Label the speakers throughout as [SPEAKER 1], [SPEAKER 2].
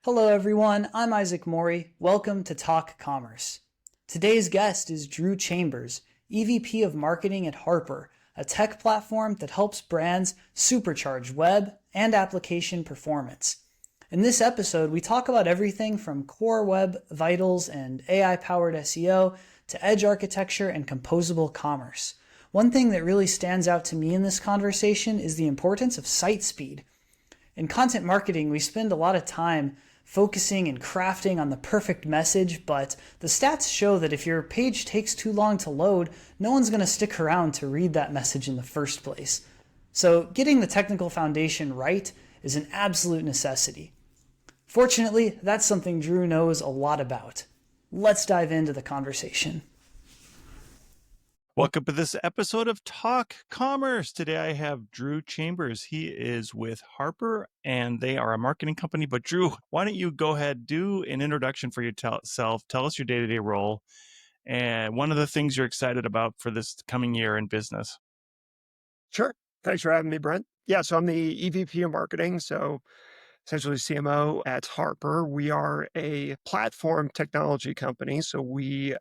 [SPEAKER 1] Hello everyone, I'm Isaac Morey. Welcome to Talk Commerce. Today's guest is Drew Chambers, EVP of Marketing at Harper, a tech platform that helps brands supercharge web and application performance. In this episode, we talk about everything from core web vitals and AI-powered SEO to edge architecture and composable commerce. One thing that really stands out to me in this conversation is the importance of site speed. In content marketing, we spend a lot of time focusing and crafting on the perfect message, but the stats show that if your page takes too long to load, no one's going to stick around to read that message in the first place. So getting the technical foundation right is an absolute necessity. Fortunately, that's something Drew knows a lot about. Let's dive into the conversation.
[SPEAKER 2] Welcome to this episode of Talk Commerce. Today I have Drew Chambers. He is with Harper and they are a marketing company. But Drew, why don't you go ahead, do an introduction for yourself. Tell us your day-to-day role and one of the things you're excited about for this coming year in business.
[SPEAKER 3] Sure. Thanks for having me, Brent. Yeah, so I'm the EVP of Marketing, so essentially CMO at Harper. We are a platform technology company, so we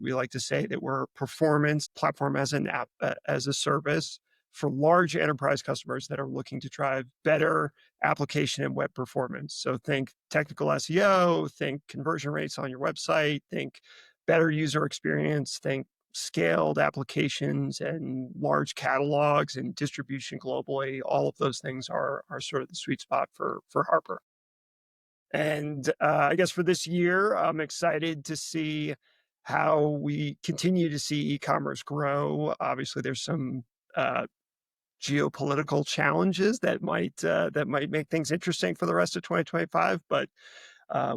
[SPEAKER 3] like to say that we're a performance platform as an app as a service for large enterprise customers that are looking to drive better application and web performance. So think technical SEO, think conversion rates on your website, think better user experience, think scaled applications and large catalogs and distribution globally. All of those things are sort of the sweet spot for Harper. And I guess for this year, I'm excited to see how we continue to see e-commerce grow. Obviously, there's some geopolitical challenges that might make things interesting for the rest of 2025, but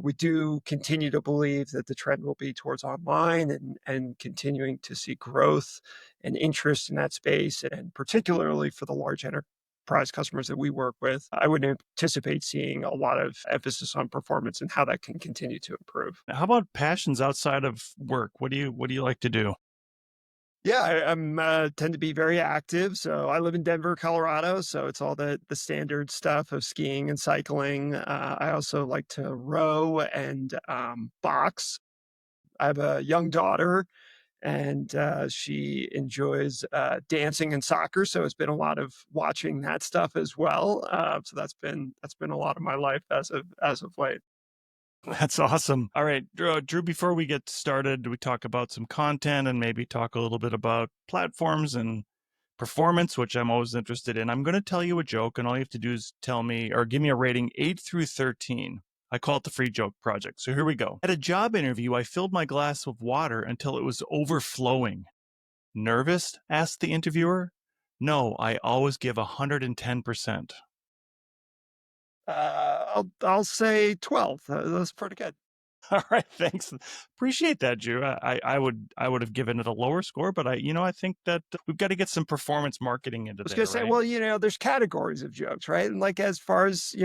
[SPEAKER 3] we do continue to believe that the trend will be towards online and continuing to see growth and interest in that space. And particularly for the large enterprise customers that we work with, I would anticipate seeing a lot of emphasis on performance and how that can continue to improve.
[SPEAKER 2] How about passions outside of work? What do you like to do?
[SPEAKER 3] Yeah, I'm tend to be very active. So I live in Denver, Colorado. So it's all the standard stuff of skiing and cycling. I also like to row and box. I have a young daughter, and she enjoys dancing and soccer. So it's been a lot of watching that stuff as well. So that's been a lot of my life as of late.
[SPEAKER 2] That's awesome. All right, Drew, before we get started, we talk about some content and maybe talk a little bit about platforms and performance, which I'm always interested in. I'm going to tell you a joke, and all you have to do is tell me or give me a rating 8 through 13. I call it the free joke project. So here we go. At a job interview, I filled my glass of water until it was overflowing. Nervous? Asked the interviewer. No, I always give 110%.
[SPEAKER 3] I'll say 12. That's pretty good.
[SPEAKER 2] All right, thanks. Appreciate that, Drew. I would have given it a lower score, but I think that we've got to get some performance marketing into
[SPEAKER 3] I was
[SPEAKER 2] there,
[SPEAKER 3] going to say,
[SPEAKER 2] right?
[SPEAKER 3] well, there's categories of jokes, right? And like as far as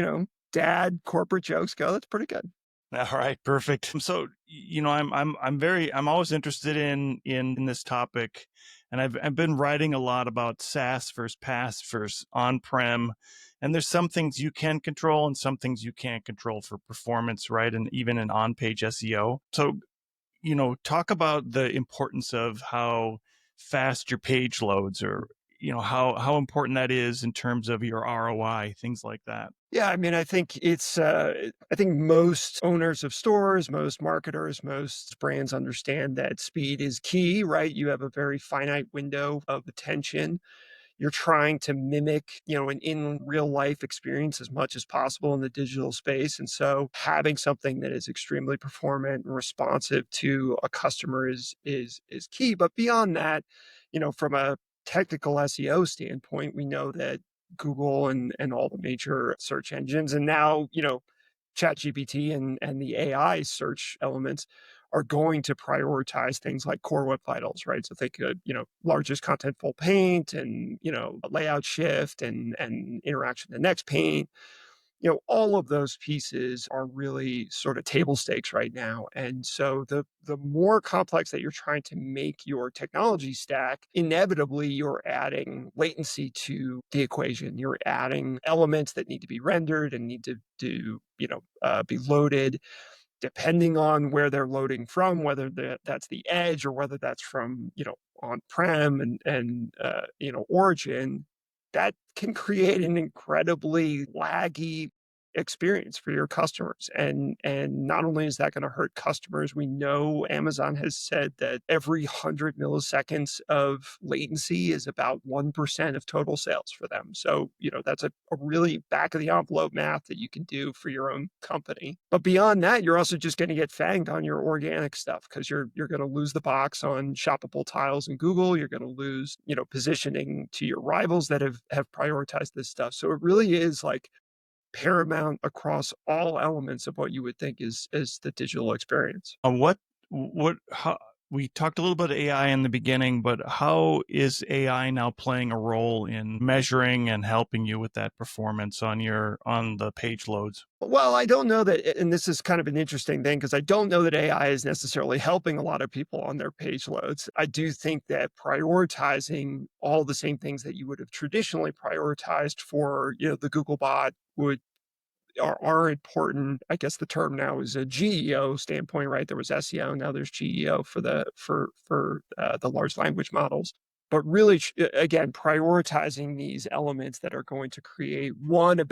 [SPEAKER 3] dad corporate jokes go, that's pretty good.
[SPEAKER 2] All right, perfect. So, I'm always interested in this topic, and I've been writing a lot about SaaS versus PaaS versus on-prem, and there's some things you can control and some things you can't control for performance, right? And even in on-page SEO. So, talk about the importance of how fast your page loads, or how important that is in terms of your ROI, things like that.
[SPEAKER 3] Yeah, I mean, I think I think most owners of stores, most marketers, most brands understand that speed is key, right? You have a very finite window of attention. You're trying to mimic, an in real life experience as much as possible in the digital space. And so having something that is extremely performant and responsive to a customer is key. But beyond that, from a technical SEO standpoint, we know that Google and all the major search engines, and now, ChatGPT and the AI search elements are going to prioritize things like core web vitals, right? So think, largest contentful paint and, layout shift and interaction the next paint. all of those pieces are really sort of table stakes right now. And so the more complex that you're trying to make your technology stack, inevitably you're adding latency to the equation. You're adding elements that need to be rendered and need to be loaded depending on where they're loading from, whether that's the edge or whether that's from, on-prem and origin. That can create an incredibly laggy experience for your customers. And not only is that going to hurt customers, we know Amazon has said that every 100 milliseconds of latency is about 1% of total sales for them. So, that's a really back of the envelope math that you can do for your own company. But beyond that, you're also just going to get fanged on your organic stuff because you're going to lose the box on shoppable tiles in Google. You're going to lose, positioning to your rivals that have prioritized this stuff. So it really is like paramount across all elements of what you would think is the digital experience.
[SPEAKER 2] How, we talked a little bit of AI in the beginning, but how is AI now playing a role in measuring and helping you with that performance on the page loads?
[SPEAKER 3] Well, I don't know that, and this is kind of an interesting thing because I don't know that AI is necessarily helping a lot of people on their page loads. I do think that prioritizing all the same things that you would have traditionally prioritized for, the Google bot are important. I guess the term now is a GEO standpoint, right? There was SEO, now there's GEO for the large language models. But really, again, prioritizing these elements that are going to create a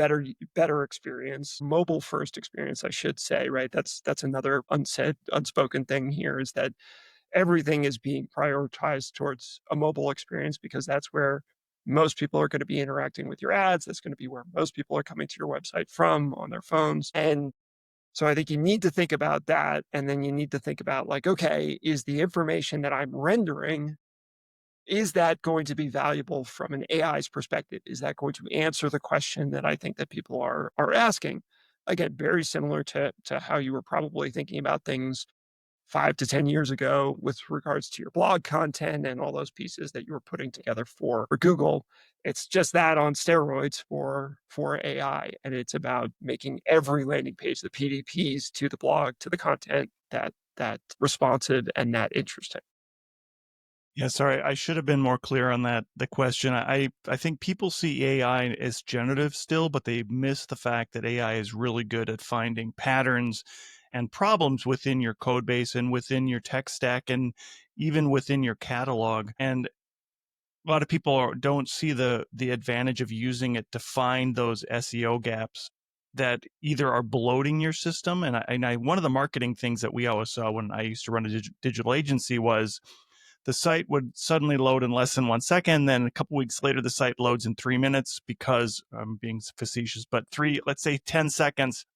[SPEAKER 3] better experience, mobile first experience, I should say, right? That's another unspoken thing here is that everything is being prioritized towards a mobile experience because that's where most people are going to be interacting with your ads. That's going to be where most people are coming to your website from on their phones. And so I think you need to think about that. And then you need to think about like, okay, is the information that I'm rendering, is that going to be valuable from an AI's perspective? Is that going to answer the question that I think that people are asking? Again, very similar to how you were probably thinking about things 5 to 10 years ago with regards to your blog content and all those pieces that you were putting together for Google. It's just that on steroids for AI. And it's about making every landing page, the PDPs to the blog, to the content that responsive and that interesting.
[SPEAKER 2] Yeah, sorry, I should have been more clear on the question. I think people see AI as generative still, but they miss the fact that AI is really good at finding patterns and problems within your code base and within your tech stack and even within your catalog. And a lot of people don't see the advantage of using it to find those SEO gaps that either are bloating your system. And one of the marketing things that we always saw when I used to run a digital agency was the site would suddenly load in less than 1 second. Then a couple weeks later, the site loads in 3 minutes because I'm being facetious, but let's say 10 seconds,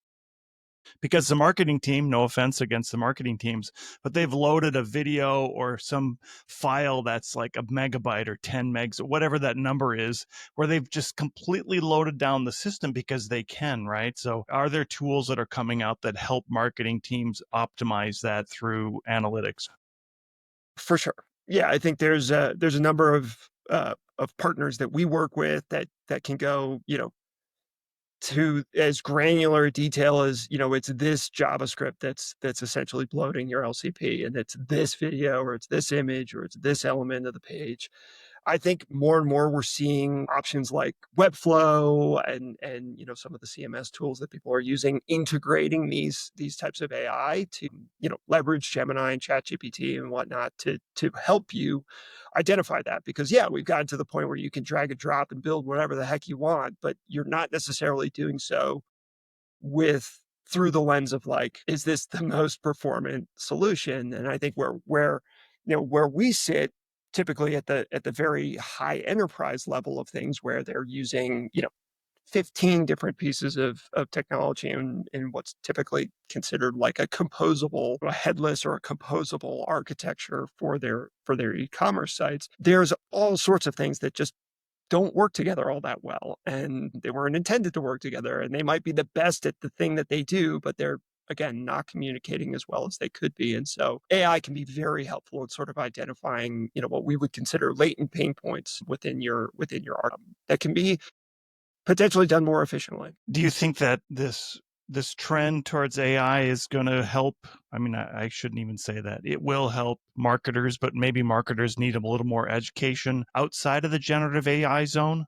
[SPEAKER 2] because the marketing team, no offense against the marketing teams, but they've loaded a video or some file that's like a megabyte or 10 megs or whatever that number is, where they've just completely loaded down the system because they can, right? So are there tools that are coming out that help marketing teams optimize that through analytics?
[SPEAKER 3] For sure. Yeah, I think there's a number of partners that we work with that can go, to as granular detail as, it's this JavaScript that's essentially bloating your LCP, and it's this video or it's this image or it's this element of the page. I think more and more we're seeing options like Webflow and some of the CMS tools that people are using, integrating these types of AI to leverage Gemini and ChatGPT and whatnot to help you identify that. Because yeah, we've gotten to the point where you can drag and drop and build whatever the heck you want, but you're not necessarily doing so through the lens of like, is this the most performant solution? And I think where we sit typically at the very high enterprise level of things where they're using 15 different pieces of technology in what's typically considered like a headless or a composable architecture for their e-commerce sites. There's all sorts of things that just don't work together all that well, and they weren't intended to work together, and they might be the best at the thing that they do, but they're again not communicating as well as they could be. And so AI can be very helpful in sort of identifying what we would consider latent pain points within your art that can be potentially done more efficiently.
[SPEAKER 2] Do you think that this trend towards AI is going to help? I mean, I shouldn't even say that. It will help marketers, but maybe marketers need a little more education outside of the generative AI zone.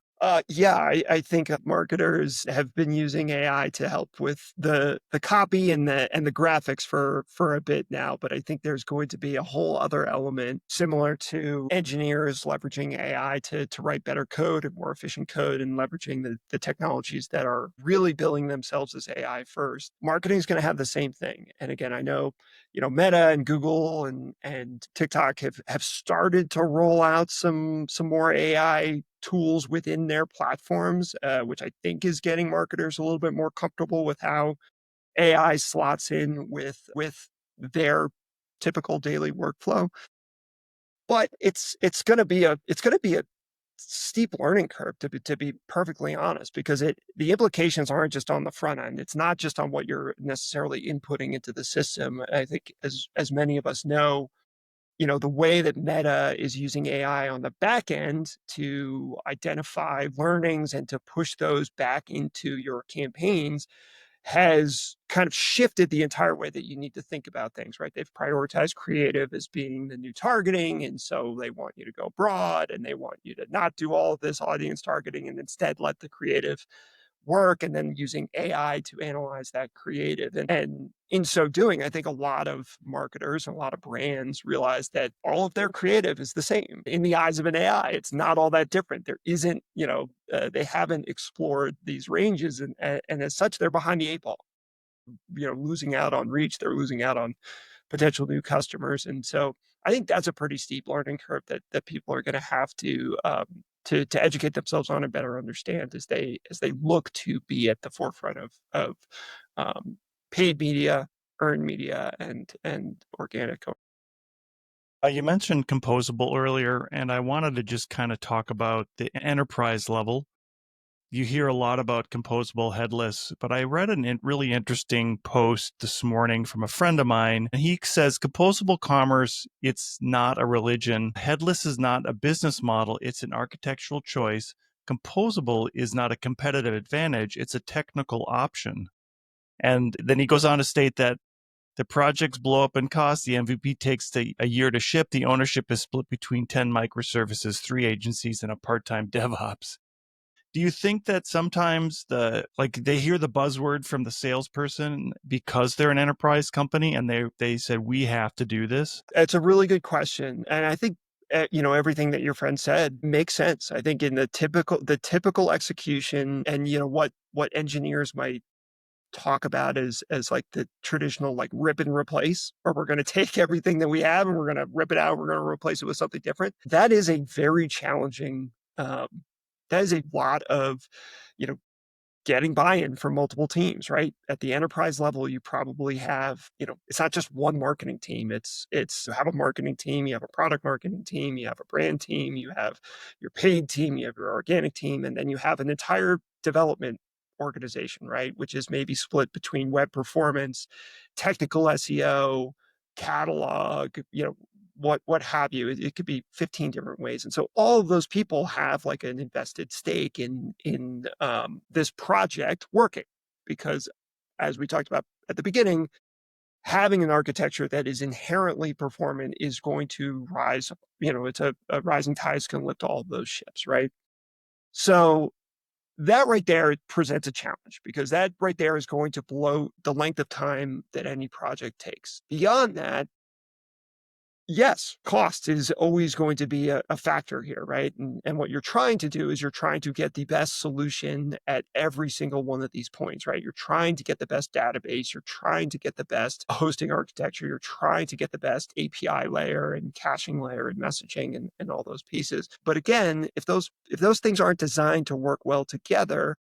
[SPEAKER 3] Yeah, I think marketers have been using AI to help with the copy and the graphics for a bit now, but I think there's going to be a whole other element similar to engineers leveraging AI to write better code and more efficient code and leveraging the technologies that are really billing themselves as AI first. Marketing is going to have the same thing. And again, I know, Meta and Google and TikTok have started to roll out some more AI tools within their platforms, which I think is getting marketers a little bit more comfortable with how AI slots in with their typical daily workflow. But it's going to be a steep learning curve, to be perfectly honest, because the implications aren't just on the front end. It's not just on what you're necessarily inputting into the system. I think as many of us know, the way that Meta is using AI on the back end to identify learnings and to push those back into your campaigns has kind of shifted the entire way that you need to think about things, right? They've prioritized creative as being the new targeting. And so they want you to go broad and they want you to not do all of this audience targeting and instead let the creative work, and then using AI to analyze that creative. And in so doing, I think a lot of marketers and a lot of brands realize that all of their creative is the same in the eyes of an AI. It's not all that different. There isn't, they haven't explored these ranges, and as such, they're behind the eight ball. Losing out on reach, they're losing out on potential new customers, and so I think that's a pretty steep learning curve that people are going to have to educate themselves on and better understand as they look to be at the forefront of paid media, earned media, and organic.
[SPEAKER 2] You mentioned Composable earlier, and I wanted to just kind of talk about the enterprise level. You hear a lot about Composable headless, but I read a really interesting post this morning from a friend of mine, and he says Composable commerce, it's not a religion. Headless is not a business model, it's an architectural choice. Composable is not a competitive advantage, it's a technical option. And then he goes on to state that the projects blow up in cost. The MVP takes a year to ship. The ownership is split between 10 microservices, 3 agencies, and a part-time DevOps. Do you think that sometimes they hear the buzzword from the salesperson because they're an enterprise company and they said, we have to do this?
[SPEAKER 3] It's a really good question. And I think, everything that your friend said makes sense. I think in the typical execution and, what engineers might talk about as like the traditional like rip and replace, or we're going to take everything that we have and we're going to rip it out, we're going to replace it with something different. That is a very challenging, that is a lot of, getting buy-in from multiple teams, right? At the enterprise level, you probably have, it's not just one marketing team. It's you have a marketing team, you have a product marketing team, you have a brand team, you have your paid team, you have your organic team, and then you have an entire development organization, right? Which is maybe split between web performance, technical SEO, catalog, what have you. It could be 15 different ways. And so all of those people have like an invested stake in this project working, because as we talked about at the beginning, having an architecture that is inherently performant is going to rise, it's a rising tide is going to lift all of those ships, right? So that right there presents a challenge, because that right there is going to blow the length of time that any project takes. Beyond that, yes, cost is always going to be a factor here, right? And what you're trying to do is you're trying to get the best solution at every single one of these points, right? You're trying to get the best database, you're trying to get the best hosting architecture, you're trying to get the best API layer and caching layer and messaging and all those pieces. But again, if those things aren't designed to work well together,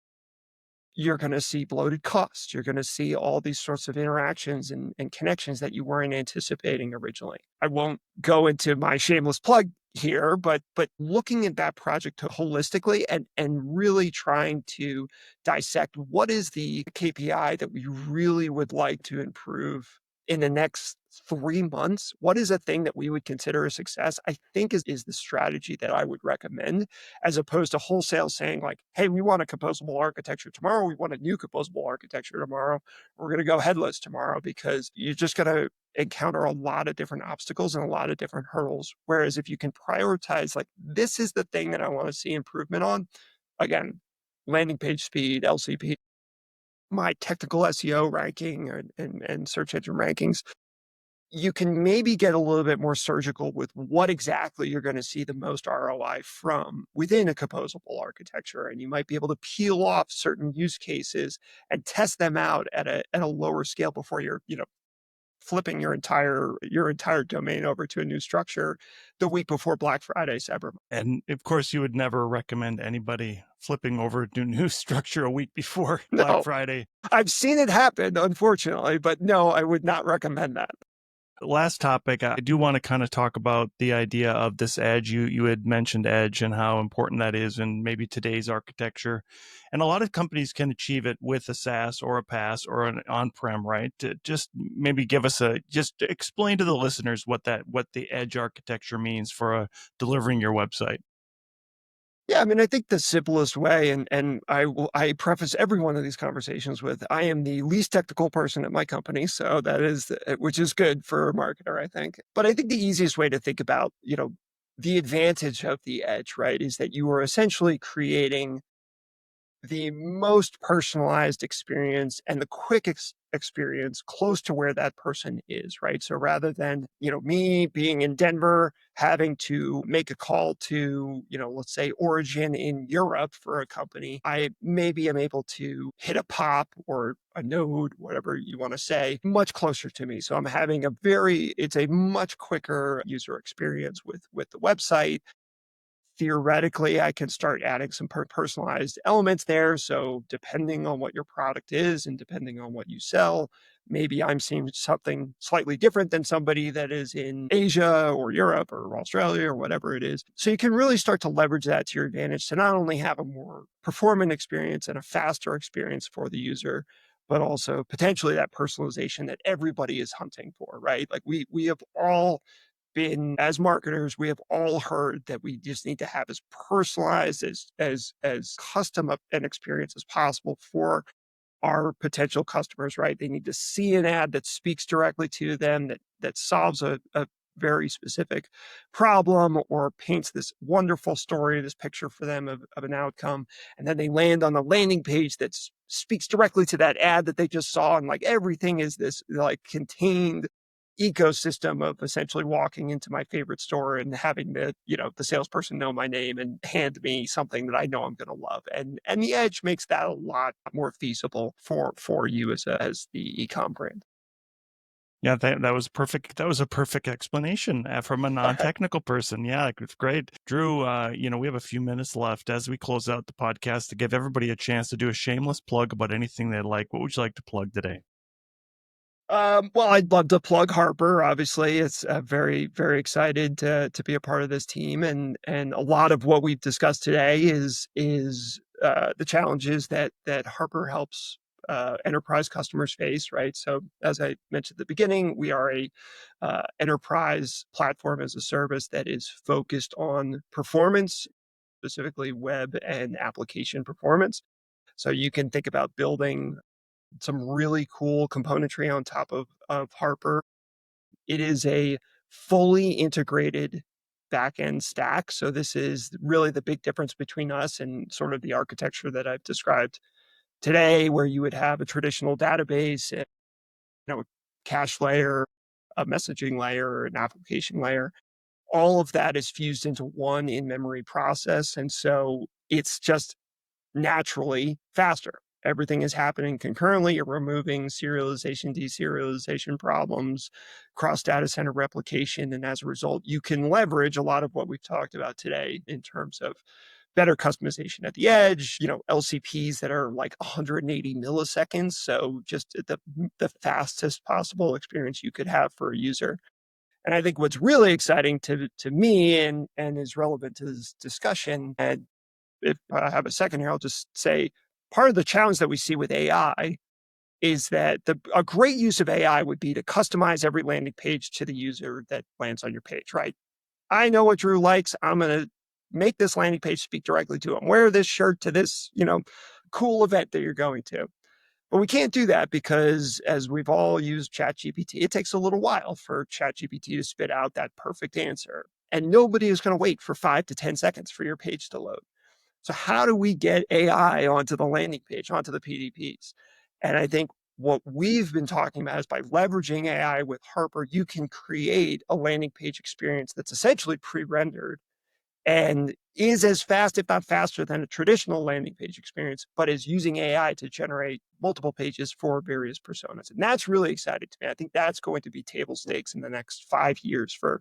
[SPEAKER 3] you're going to see bloated costs. You're going to see all these sorts of interactions and connections that you weren't anticipating originally. I won't go into my shameless plug here, but looking at that project holistically and really trying to dissect what is the KPI that we really would like to improve in the next 3 months, what is a thing that we would consider a success? I think is the strategy that I would recommend, as opposed to wholesale saying like, hey, we want a composable architecture tomorrow. We want a new composable architecture tomorrow. We're going to go headless tomorrow, because you're just going to encounter a lot of different obstacles and a lot of different hurdles. Whereas if you can prioritize, like, this is the thing that I want to see improvement on, again, landing page speed, LCP, my technical SEO ranking and search engine rankings, you can maybe get a little bit more surgical with what exactly you're going to see the most ROI from within a composable architecture. And you might be able to peel off certain use cases and test them out at a lower scale before you're, flipping your entire domain over to a new structure the week before Black Friday, Cyber Monday.
[SPEAKER 2] And of course, you would never recommend anybody flipping over to new structure a week before Black Friday.
[SPEAKER 3] I've seen it happen, unfortunately, but no, I would not recommend that.
[SPEAKER 2] Last topic, I do want to kind of talk about the idea of this edge. You had mentioned edge and how important that is in maybe today's architecture. And a lot of companies can achieve it with a SaaS or a PaaS or an on-prem, right? Just maybe just explain to the listeners what the edge architecture means for delivering your website.
[SPEAKER 3] Yeah, I mean, I think the simplest way, and I preface every one of these conversations with, I am the least technical person at my company, so that is, which is good for a marketer, I think. But I think the easiest way to think about, the advantage of the edge, right, is that you are essentially creating the most personalized experience and the quickest experience close to where that person is, right? So rather than, me being in Denver, having to make a call to, let's say origin in Europe for a company, I maybe am able to hit a pop or a node, whatever you want to say, much closer to me. So I'm having it's a much quicker user experience with the website. Theoretically, I can start adding some personalized elements there. So depending on what your product is and depending on what you sell, maybe I'm seeing something slightly different than somebody that is in Asia or Europe or Australia or whatever it is. So you can really start to leverage that to your advantage to not only have a more performant experience and a faster experience for the user, but also potentially that personalization that everybody is hunting for, right? Like we have all been, as marketers, we have all heard that we just need to have as personalized, as custom an experience as possible for our potential customers, right? They need to see an ad that speaks directly to them, that solves a very specific problem or paints this wonderful story, this picture for them of an outcome. And then they land on the landing page that speaks directly to that ad that they just saw. And like everything is this like contained ecosystem of essentially walking into my favorite store and having the salesperson know my name and hand me something that I know I'm going to love. And the edge makes that a lot more feasible for you as the e-com brand.
[SPEAKER 2] Yeah, that was perfect. That was a perfect explanation from a non-technical person. Yeah, it's great. Drew, we have a few minutes left as we close out the podcast to give everybody a chance to do a shameless plug about anything they like. What would you like to plug today?
[SPEAKER 3] Well, I'd love to plug Harper. Obviously, it's very, very excited to be a part of this team, and a lot of what we've discussed today is the challenges that Harper helps enterprise customers face. Right. So, as I mentioned at the beginning, we are a enterprise platform as a service that is focused on performance, specifically web and application performance. So you can think about building some really cool componentry on top of Harper. It is a fully integrated backend stack. So this is really the big difference between us and sort of the architecture that I've described today, where you would have a traditional database, a cache layer, a messaging layer, an application layer. All of that is fused into one in-memory process. And so it's just naturally faster. Everything is happening concurrently. You're removing serialization, deserialization problems, cross data center replication. And as a result, you can leverage a lot of what we've talked about today in terms of better customization at the edge, LCPs that are like 180 milliseconds. So just the fastest possible experience you could have for a user. And I think what's really exciting to me and is relevant to this discussion, and if I have a second here, I'll just say part of the challenge that we see with AI is that a great use of AI would be to customize every landing page to the user that lands on your page, right? I know what Drew likes. I'm going to make this landing page speak directly to him. Wear this shirt to this, cool event that you're going to. But we can't do that because as we've all used ChatGPT, it takes a little while for ChatGPT to spit out that perfect answer. And nobody is going to wait for 5 to 10 seconds for your page to load. So how do we get AI onto the landing page, onto the PDPs? And I think what we've been talking about is by leveraging AI with Harper, you can create a landing page experience that's essentially pre-rendered and is as fast, if not faster, than a traditional landing page experience, but is using AI to generate multiple pages for various personas. And that's really exciting to me. I think that's going to be table stakes in the next 5 years for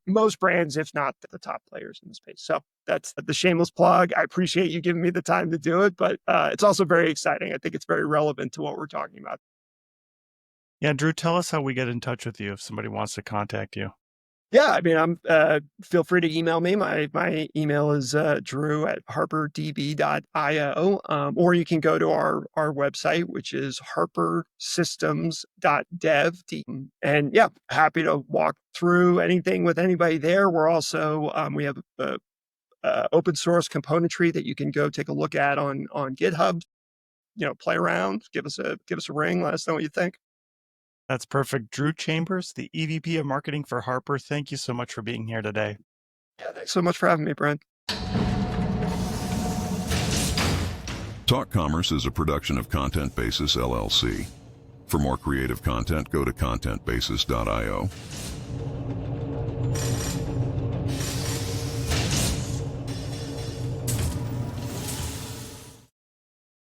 [SPEAKER 3] most brands, if not the top players in the space. So that's the shameless plug. I appreciate you giving me the time to do it, but it's also very exciting. I think it's very relevant to what we're talking about.
[SPEAKER 2] Yeah, Drew, tell us how we get in touch with you if somebody wants to contact you.
[SPEAKER 3] Yeah, I mean, feel free to email me. My email is drew@harperdb.io, or you can go to our website, which is harpersystems.dev. And yeah, happy to walk through anything with anybody there. We're also, we have open source componentry that you can go take a look at on GitHub. Play around, give us a ring, let us know what you think.
[SPEAKER 2] That's perfect. Drew Chambers, the EVP of Marketing for Harper. Thank you so much for being here today.
[SPEAKER 3] Yeah, thanks so much for having me, Brent.
[SPEAKER 4] Talk Commerce is a production of Content Basis, LLC. For more creative content, go to contentbasis.io.